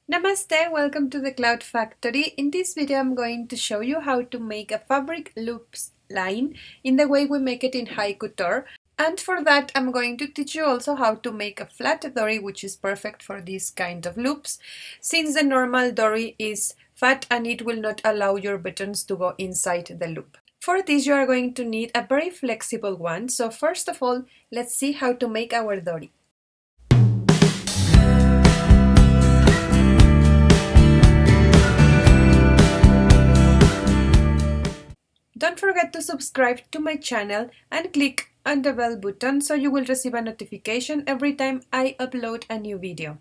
Namaste, welcome to the Cloud Factory. In this video I'm going to show you how to make a fabric loops line in the way we make it in Couture. And for that I'm going to teach you also how to make a flat Dory, which is perfect for this kind of loops, since the normal Dory is fat and it will not allow your buttons to go inside the loop. For this you are going to need a very flexible one, so first of all let's see how to make our Dory. Don't forget to subscribe to my channel and click on the bell button so you will receive a notification every time I upload a new video.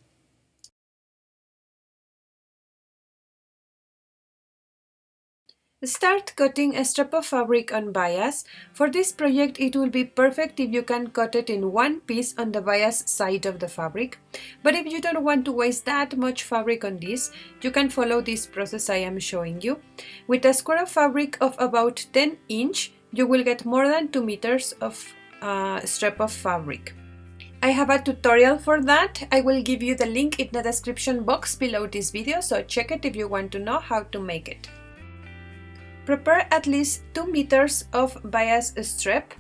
Start cutting a strip of fabric on bias. For this project it will be perfect if you can cut it in one piece on the bias side of the fabric, but if you don't want to waste that much fabric on this, you can follow this process I am showing you. With a square of fabric of about 10 inch, you will get more than 2 meters of strip of fabric. I have a tutorial for that. I will give you the link in the description box below this video, so check it if you want to know how to make it. Prepare at least 2 meters of bias strip,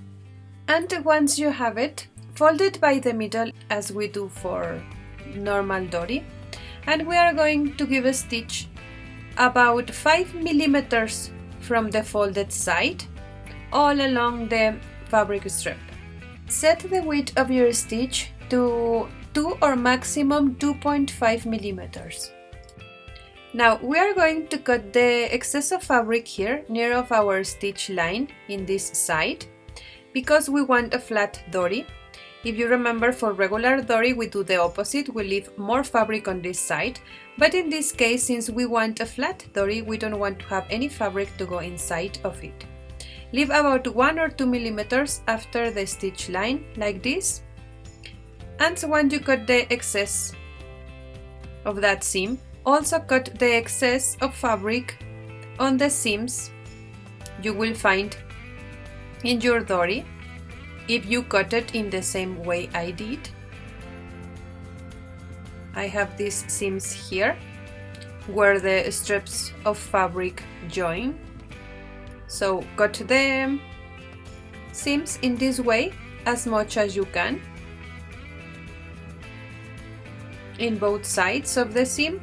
and once you have it, fold it by the middle as we do for normal Dory, and we are going to give a stitch about 5 millimeters from the folded side all along the fabric strip. Set the width of your stitch to 2 or maximum 2.5 millimeters. Now we are going to cut the excess of fabric here near of our stitch line in this side, because we want a flat Dory. If you remember, for regular Dory we do the opposite, we leave more fabric on this side, but in this case, since we want a flat Dory, we don't want to have any fabric to go inside of it. Leave about 1 or 2 millimeters after the stitch line, like this, and once you cut the excess of that seam, also cut the excess of fabric on the seams you will find in your Dory if you cut it in the same way I did. I have these seams here where the strips of fabric join, so cut the seams in this way as much as you can in both sides of the seam.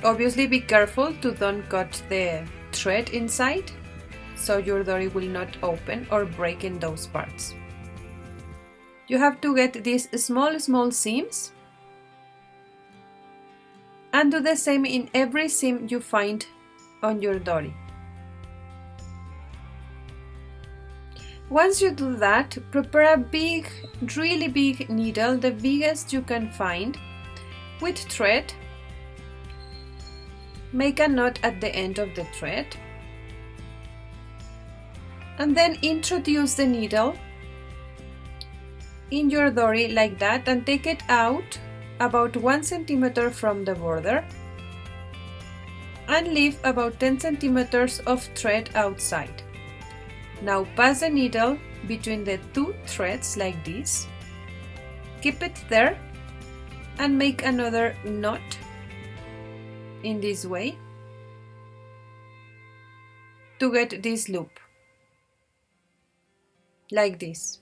Obviously be careful to don't cut the thread inside, so your Dory will not open or break in those parts. You have to get these small seams and do the same in every seam you find on your Dory. Once you do that, prepare a big, really big needle, the biggest you can find, with thread. Make a knot at the end of the thread, and then introduce the needle in your Dory like that and take it out about 1 centimeter from the border and leave about 10 centimeters of thread outside. Now pass the needle between the two threads like this, keep it there and make another knot in this way to get this loop like this.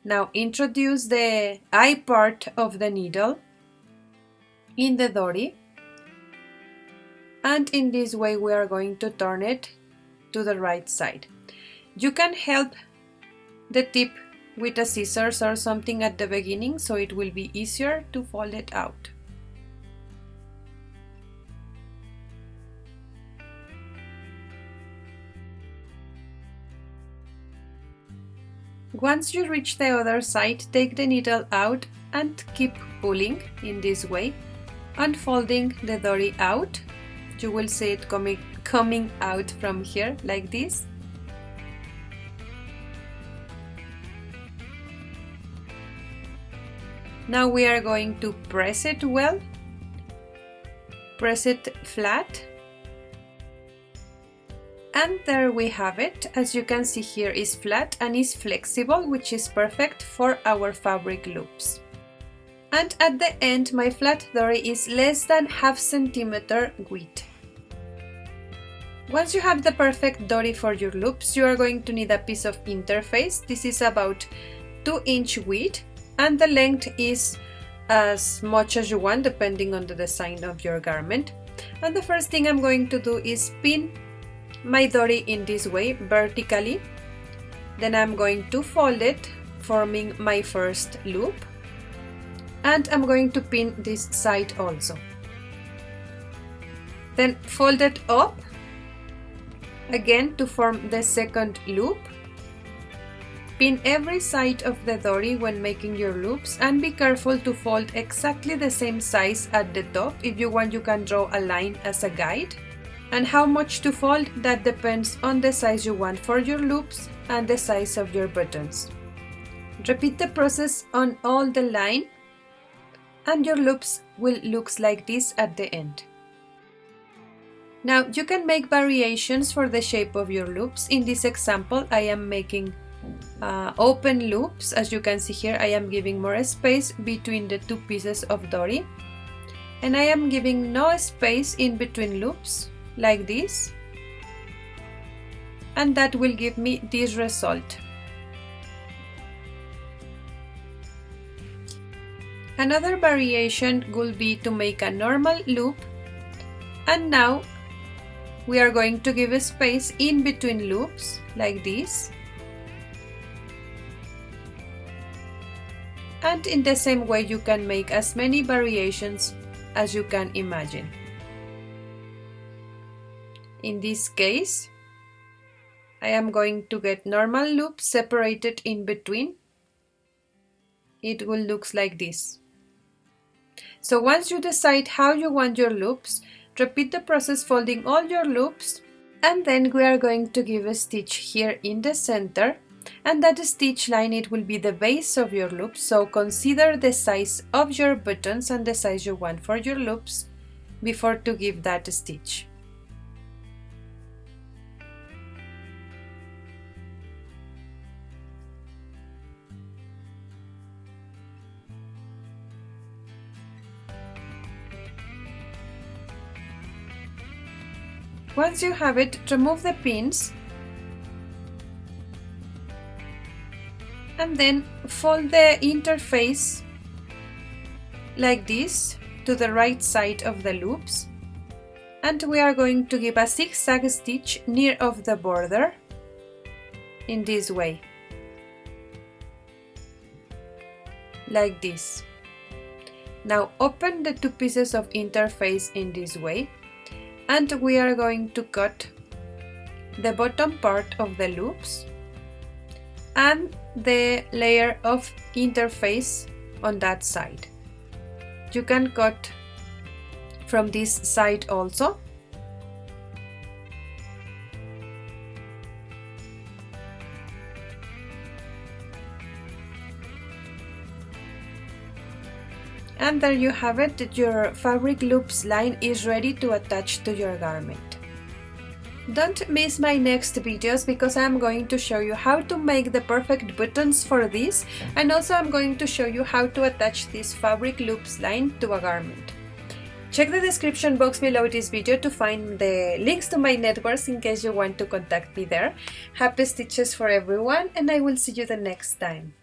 Now introduce the eye part of the needle in the Dory, and in this way we are going to turn it to the right side. You can help the tip with a scissors or something at the beginning, so it will be easier to fold it out. Once you reach the other side, take the needle out and keep pulling in this way, unfolding the Dory out. You will see it coming out from here like this. Now we are going to press it well, press it flat, and there we have it. As you can see, here is flat and is flexible, which is perfect for our fabric loops. And at the end, my flat Dory is less than ½ centimeter width. Once you have the perfect Dory for your loops, you are going to need a piece of interface. This is about 2-inch width, and the length is as much as you want depending on the design of your garment. And the first thing I'm going to do is pin my Dory in this way vertically. Then I'm going to fold it, forming my first loop, and I'm going to pin this side also. Then fold it up again to form the second loop. Pin every side of the Dory when making your loops, and be careful to fold exactly the same size at the top. If you want, you can draw a line as a guide. And how much to fold, that depends on the size you want for your loops and the size of your buttons. Repeat the process on all the line, and your loops will look like this at the end. Now you can make variations for the shape of your loops. In this example, I am making open loops. As you can see here, I am giving more space between the two pieces of Dory, and I am giving no space in between loops like this, and that will give me this result. Another variation will be to make a normal loop, and now we are going to give a space in between loops like this. And in the same way, you can make as many variations as you can imagine. In this case, I am going to get normal loops separated in between. It will look like this. So once you decide how you want your loops, repeat the process folding all your loops, and then we are going to give a stitch here in the center, and that stitch line, it will be the base of your loops. So consider the size of your buttons and the size you want for your loops before to give that stitch. Once you have it, remove the pins and then fold the interface like this to the right side of the loops, and we are going to give a zigzag stitch near of the border in this way, like this. Now open the two pieces of interface in this way, and we are going to cut the bottom part of the loops and the layer of interface on that side. You can cut from this side also. And there you have it, your fabric loops line is ready to attach to your garment. Don't miss my next videos, because I'm going to show you how to make the perfect buttons for this, and also I'm going to show you how to attach this fabric loops line to a garment. Check the description box below this video to find the links to my networks in case you want to contact me there. Happy stitches for everyone, and I will see you the next time.